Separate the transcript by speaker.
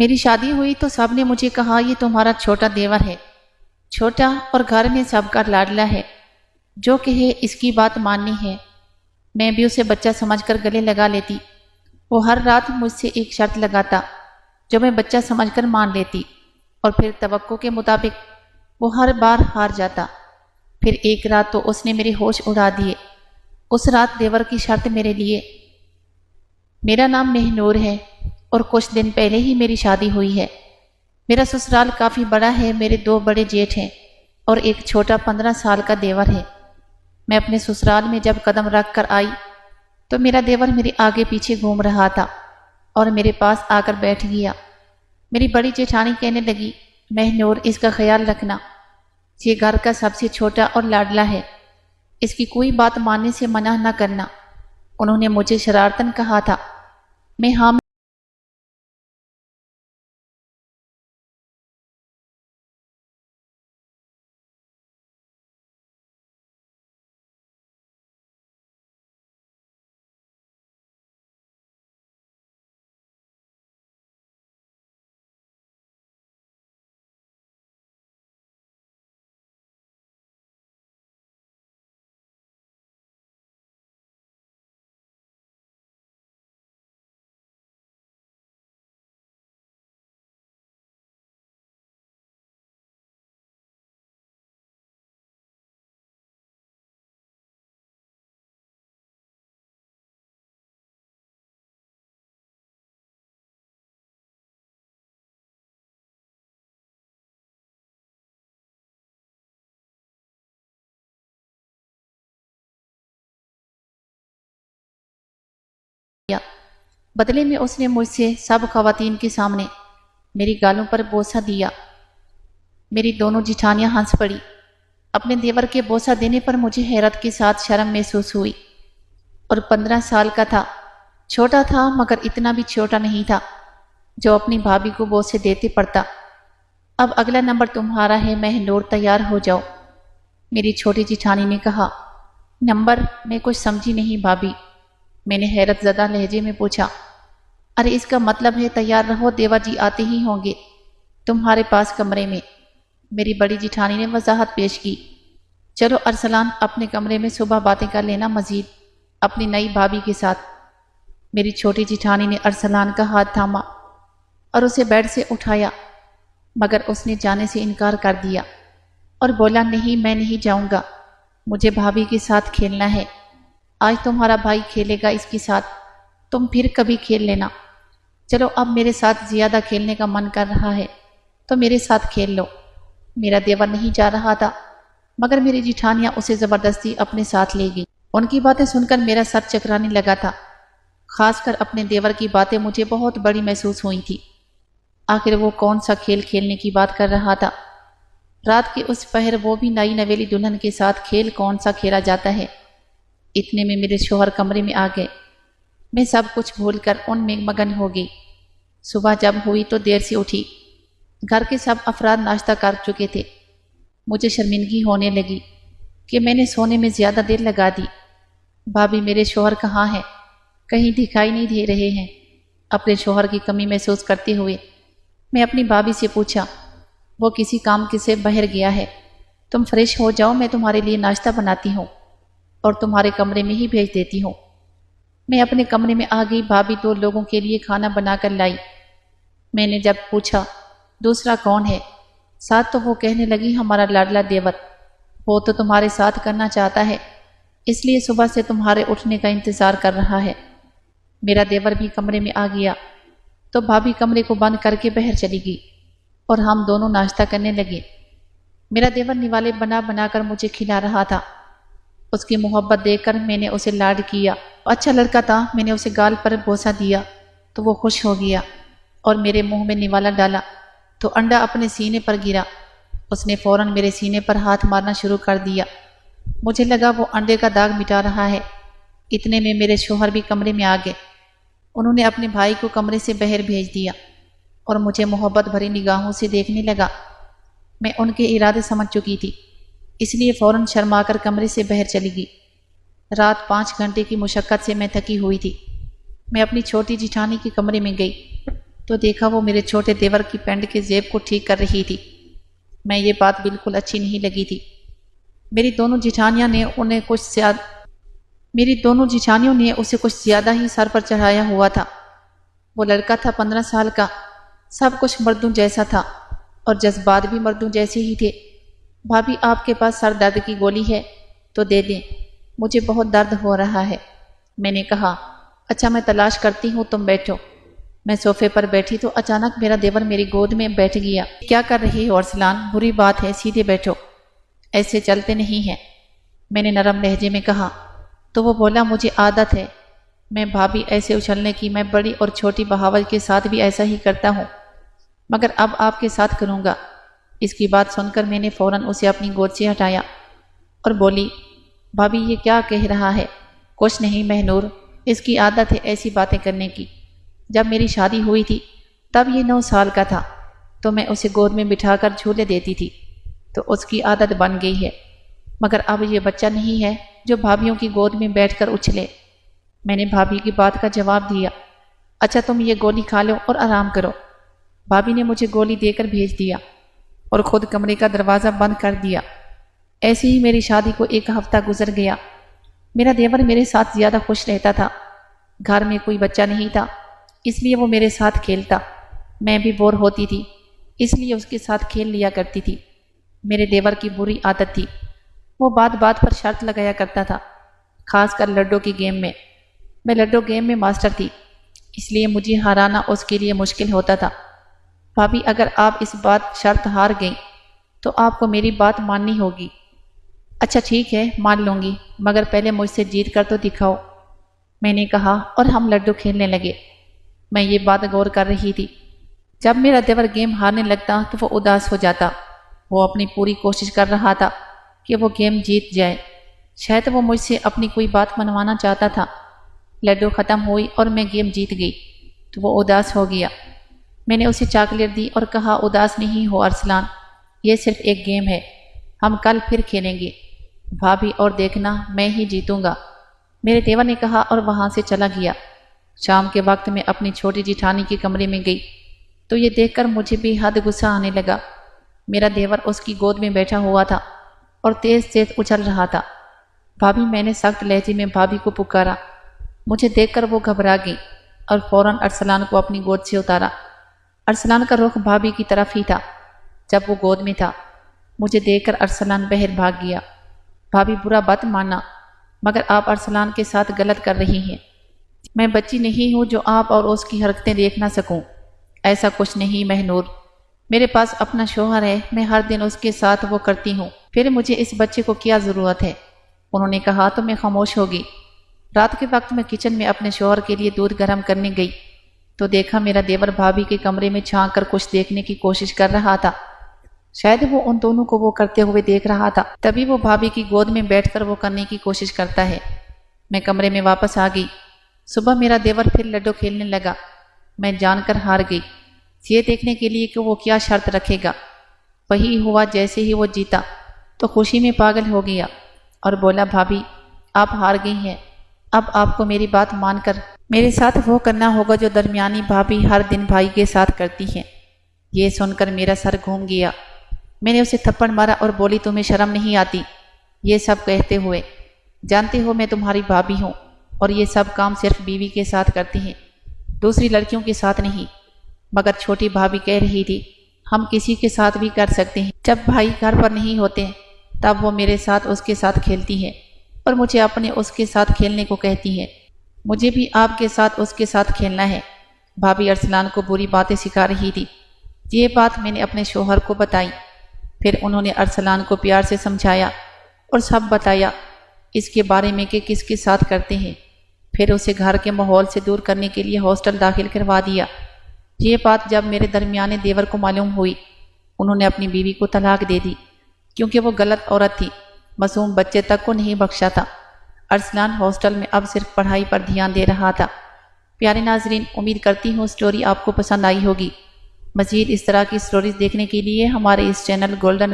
Speaker 1: میری شادی ہوئی تو سب نے مجھے کہا یہ تمہارا چھوٹا دیور ہے، چھوٹا اور گھر میں سب کا لاڈلا ہے، جو کہے اس کی بات ماننی ہے۔ میں بھی اسے بچہ سمجھ کر گلے لگا لیتی۔ وہ ہر رات مجھ سے ایک شرط لگاتا جو میں بچہ سمجھ کر مان لیتی، اور پھر توقع کے مطابق وہ ہر بار ہار جاتا۔ پھر ایک رات تو اس نے میرے ہوش اڑا دیے۔ اس رات دیور کی شرط میرے لیے: میرا نام مہنور ہے اور کچھ دن پہلے ہی میری شادی ہوئی ہے۔ میرا سسرال کافی بڑا ہے، میرے 2 بڑے جیٹھ ہیں اور ایک چھوٹا 15 سال کا دیور ہے۔ میں اپنے سسرال میں جب قدم رکھ کر آئی تو میرا دیور میرے آگے پیچھے گھوم رہا تھا اور میرے پاس آ کر بیٹھ گیا۔ میری بڑی جیٹھانی کہنے لگی، مہنور، اس کا خیال رکھنا، یہ گھر کا سب سے چھوٹا اور لاڈلا ہے، اس کی کوئی بات ماننے سے منع نہ کرنا۔ انہوں نے مجھے شرارتاً کہا تھا۔ میں ہاں کیا۔ بدلے میں اس نے مجھ سے سب خواتین کے سامنے میری گالوں پر بوسہ دیا۔ میری دونوں جٹھانیاں ہنس پڑی۔ اپنے دیور کے بوسہ دینے پر مجھے حیرت کے ساتھ شرم محسوس ہوئی۔ اور 15 سال کا تھا، چھوٹا تھا مگر اتنا بھی چھوٹا نہیں تھا جو اپنی بھابھی کو بوسے دیتے پڑتا۔ اب اگلا نمبر تمہارا ہے مہنور، تیار ہو جاؤ، میری چھوٹی جٹھانی نے کہا۔ نمبر؟ میں کچھ سمجھی نہیں بھابھی، میں نے حیرت زدہ لہجے میں پوچھا۔ ارے اس کا مطلب ہے تیار رہو، دیور جی آتے ہی ہوں گے تمہارے پاس کمرے میں، میری بڑی جٹھانی نے وضاحت پیش کی۔ چلو ارسلان، اپنے کمرے میں صبح باتیں کر لینا مزید اپنی نئی بھابھی کے ساتھ۔ میری چھوٹی جٹھانی نے ارسلان کا ہاتھ تھاما اور اسے بیڈ سے اٹھایا، مگر اس نے جانے سے انکار کر دیا اور بولا، نہیں میں نہیں جاؤں گا، مجھے بھابھی کے ساتھ کھیلنا ہے۔ آج تمہارا بھائی کھیلے گا اس کے ساتھ، تم پھر کبھی کھیل لینا۔ چلو اب میرے ساتھ زیادہ کھیلنے کا من کر رہا ہے تو میرے ساتھ کھیل لو۔ میرا دیور نہیں جا رہا تھا مگر میری جٹھانیاں اسے زبردستی اپنے ساتھ لے گئی۔ ان کی باتیں سن کر میرا سر چکرانے لگا تھا، خاص کر اپنے دیور کی باتیں مجھے بہت بڑی محسوس ہوئی تھی۔ آخر وہ کون سا کھیل کھیلنے کی بات کر رہا تھا؟ رات کے اس پہر وہ بھی نئی نویلی دلہن کے ساتھ کھیل کون سا کھیلا جاتا ہے؟ اتنے میں میرے شوہر کمرے میں آ گئے۔ میں سب کچھ بھول کر ان میں مگن ہو گئی۔ صبح جب ہوئی تو دیر سے اٹھی، گھر کے سب افراد ناشتہ کر چکے تھے۔ مجھے شرمندگی ہونے لگی کہ میں نے سونے میں زیادہ دیر لگا دی۔ بھابھی، میرے شوہر کہاں ہیں؟ کہیں دکھائی نہیں دے رہے ہیں۔ اپنے شوہر کی کمی محسوس کرتے ہوئے میں اپنی بھابھی سے پوچھا، وہ کسی کام کے سے باہر گیا ہے، تم فریش ہو جاؤ، میں تمہارے لیے ناشتہ بناتی ہوں اور تمہارے کمرے میں ہی بھیج دیتی ہوں۔ میں اپنے کمرے میں آ گئی، بھابھی 2 لوگوں کے لیے کھانا بنا کر لائی۔ میں نے جب پوچھا دوسرا کون ہے، ساتھ تو وہ کہنے لگی، ہمارا لاڈلا دیور، وہ تو تمہارے ساتھ کرنا چاہتا ہے، اس لیے صبح سے تمہارے اٹھنے کا انتظار کر رہا ہے۔ میرا دیور بھی کمرے میں آ گیا تو بھابھی کمرے کو بند کر کے باہر چلی گئی اور ہم دونوں ناشتہ کرنے لگے۔ میرا دیور نوالے بنا بنا کر مجھے کھلا رہا تھا۔ اس کی محبت دیکھ کر میں نے اسے لاڈ کیا۔ اچھا لڑکا تھا، میں نے اسے گال پر بوسہ دیا تو وہ خوش ہو گیا اور میرے منہ میں نوالا ڈالا تو انڈا اپنے سینے پر گرا۔ اس نے فوراً میرے سینے پر ہاتھ مارنا شروع کر دیا۔ مجھے لگا وہ انڈے کا داغ مٹا رہا ہے۔ اتنے میں میرے شوہر بھی کمرے میں آ گئے۔ انہوں نے اپنے بھائی کو کمرے سے باہر بھیج دیا اور مجھے محبت بھری نگاہوں سے دیکھنے لگا۔ میں ان کے ارادے سمجھ چکی تھی، اس لیے فوراً شرما کر کمرے سے باہر چلی گئی۔ رات 5 گھنٹے کی مشقت سے میں تھکی ہوئی تھی۔ میں اپنی چھوٹی جٹھانی کے کمرے میں گئی تو دیکھا وہ میرے چھوٹے دیور کی پینٹ کے زیب کو ٹھیک کر رہی تھی۔ میں یہ بات بالکل اچھی نہیں لگی تھی۔ میری دونوں جیٹھانیوں نے اسے کچھ زیادہ ہی سر پر چڑھایا ہوا تھا۔ وہ لڑکا تھا 15 سال کا، سب کچھ مردوں جیسا تھا اور جذبات بھی مردوں جیسے ہی تھے۔ بھابھی آپ کے پاس سر درد کی گولی ہے تو دے دیں، مجھے بہت درد ہو رہا ہے۔ میں نے کہا اچھا میں تلاش کرتی ہوں، تم بیٹھو۔ میں صوفے پر بیٹھی تو اچانک میرا دیور میری گود میں بیٹھ گیا۔ کیا کر رہی ہو ارسلان؟ بری بات ہے، سیدھے بیٹھو، ایسے چلتے نہیں ہیں، میں نے نرم لہجے میں کہا۔ تو وہ بولا مجھے عادت ہے، میں بھابھی ایسے اچھلنے کی، میں بڑی اور چھوٹی بہاول کے ساتھ بھی ایسا ہی کرتا ہوں، مگر اب آپ کے ساتھ کروں گا۔ اس کی بات سن کر میں نے فوراً اسے اپنی گود سے ہٹایا اور بولی بھابھی یہ کیا کہہ رہا ہے؟ کچھ نہیں مہنور، اس کی عادت ہے ایسی باتیں کرنے کی۔ جب میری شادی ہوئی تھی تب یہ 9 سال کا تھا تو میں اسے گود میں بٹھا کر جھولے دیتی تھی، تو اس کی عادت بن گئی ہے، مگر اب یہ بچہ نہیں ہے جو بھابھیوں کی گود میں بیٹھ کر اچھلے۔ میں نے بھابھی کی بات کا جواب دیا، اچھا تم یہ گولی کھا لو اور آرام کرو۔ بھابھی نے مجھے گولی دے کر بھیج دیا اور خود کمرے کا دروازہ بند کر دیا۔ ایسے ہی میری شادی کو 1 ہفتہ گزر گیا۔ میرا دیور میرے ساتھ زیادہ خوش رہتا تھا، گھر میں کوئی بچہ نہیں تھا اس لیے وہ میرے ساتھ کھیلتا، میں بھی بور ہوتی تھی اس لیے اس کے ساتھ کھیل لیا کرتی تھی۔ میرے دیور کی بری عادت تھی، وہ بات بات پر شرط لگایا کرتا تھا، خاص کر لڈو کی گیم میں۔ میں لڈو گیم میں ماسٹر تھی اس لیے مجھے ہرانا اس کے لیے مشکل ہوتا تھا۔ بھابھی اگر آپ اس بات شرط ہار گئیں تو آپ کو میری بات ماننی ہوگی۔ اچھا ٹھیک ہے مان لوں گی، مگر پہلے مجھ سے جیت کر تو دکھاؤ، میں نے کہا اور ہم لڈو کھیلنے لگے۔ میں یہ بات غور کر رہی تھی، جب میرا دیور گیم ہارنے لگتا تو وہ اداس ہو جاتا۔ وہ اپنی پوری کوشش کر رہا تھا کہ وہ گیم جیت جائے، شاید وہ مجھ سے اپنی کوئی بات منوانا چاہتا تھا۔ لڈو ختم ہوئی اور میں گیم جیت گئی تو وہ اداس ہو گیا۔ میں نے اسے چاکلیٹ دی اور کہا اداس نہیں ہو ارسلان، یہ صرف ایک گیم ہے، ہم کل پھر کھیلیں گے، بھابھی اور دیکھنا میں ہی جیتوں گا، میرے دیور نے کہا اور وہاں سے چلا گیا۔ شام کے وقت میں اپنی چھوٹی جیٹھانی کے کمرے میں گئی تو یہ دیکھ کر مجھے بھی حد غصہ آنے لگا۔ میرا دیور اس کی گود میں بیٹھا ہوا تھا اور تیز تیز اچھل رہا تھا۔ بھابھی، میں نے سخت لہجے میں بھابھی کو پکارا۔ مجھے دیکھ کر وہ گھبرا گئی اور فوراً ارسلان کو اپنی گود سے اتارا۔ ارسلان کا رخ بھابھی کی طرف ہی تھا جب وہ گود میں تھا۔ مجھے دیکھ کر ارسلان باہر بھاگ گیا۔ بھابھی برا مت ماننا، مگر آپ ارسلان کے ساتھ غلط کر رہی ہیں۔ میں بچی نہیں ہوں جو آپ اور اس کی حرکتیں دیکھ نہ سکوں۔ ایسا کچھ نہیں مہنور، میرے پاس اپنا شوہر ہے، میں ہر دن اس کے ساتھ وہ کرتی ہوں، پھر مجھے اس بچے کو کیا ضرورت ہے؟ انہوں نے کہا تو میں خاموش ہو گئی۔ رات کے وقت میں کچن میں اپنے شوہر کے لیے دودھ گرم کرنے گئی تو دیکھا میرا دیور بھابھی کے کمرے میں جھانک کر کچھ دیکھنے کی کوشش کر رہا تھا۔ شاید وہ ان دونوں کو وہ کرتے ہوئے دیکھ رہا تھا، تبھی وہ بھابھی کی گود میں بیٹھ کر وہ کرنے کی کوشش کرتا ہے۔ میں کمرے میں واپس آ گئی۔ صبح میرا دیور پھر لڈو کھیلنے لگا۔ میں جان کر ہار گئی، یہ دیکھنے کے لیے کہ وہ کیا شرط رکھے گا۔ وہی ہوا، جیسے ہی وہ جیتا تو خوشی میں پاگل ہو گیا اور بولا بھابھی آپ ہار گئی ہیں، اب آپ کو میری بات مان کر میرے ساتھ وہ کرنا ہوگا جو درمیانی بھابھی ہر دن بھائی کے ساتھ کرتی ہیں۔ یہ سن کر میرا سر گھوم گیا۔ میں نے اسے تھپڑ مارا اور بولی تمہیں شرم نہیں آتی یہ سب کہتے ہوئے؟ جانتے ہو میں تمہاری بھابھی ہوں اور یہ سب کام صرف بیوی کے ساتھ کرتی ہیں، دوسری لڑکیوں کے ساتھ نہیں۔ مگر چھوٹی بھابھی کہہ رہی تھی ہم کسی کے ساتھ بھی کر سکتے ہیں، جب بھائی گھر پر نہیں ہوتے تب وہ میرے ساتھ اس کے ساتھ کھیلتی ہیں اور مجھے اپنے اس کے ساتھ کھیلنے کو کہتی ہیں۔ مجھے بھی آپ کے ساتھ اس کے ساتھ کھیلنا ہے۔ بھابھی ارسلان کو بری باتیں سکھا رہی تھی۔ یہ بات میں نے اپنے شوہر کو بتائی، پھر انہوں نے ارسلان کو پیار سے سمجھایا اور سب بتایا اس کے بارے میں کہ کس کے ساتھ کرتے ہیں، پھر اسے گھر کے ماحول سے دور کرنے کے لیے ہاسٹل داخل کروا دیا۔ یہ بات جب میرے درمیانے دیور کو معلوم ہوئی، انہوں نے اپنی بیوی کو طلاق دے دی کیونکہ وہ غلط عورت تھی، معصوم بچے تک کو نہیں بخشا تھا۔ ارسلان ہاسٹل میں اب صرف پڑھائی پر دھیان دے رہا تھا۔ پیارے ناظرین، امید کرتی ہوں سٹوری آپ کو پسند آئی ہوگی۔ مزید اس طرح کی سٹوریز دیکھنے کے لیے ہمارے اس چینل گولڈن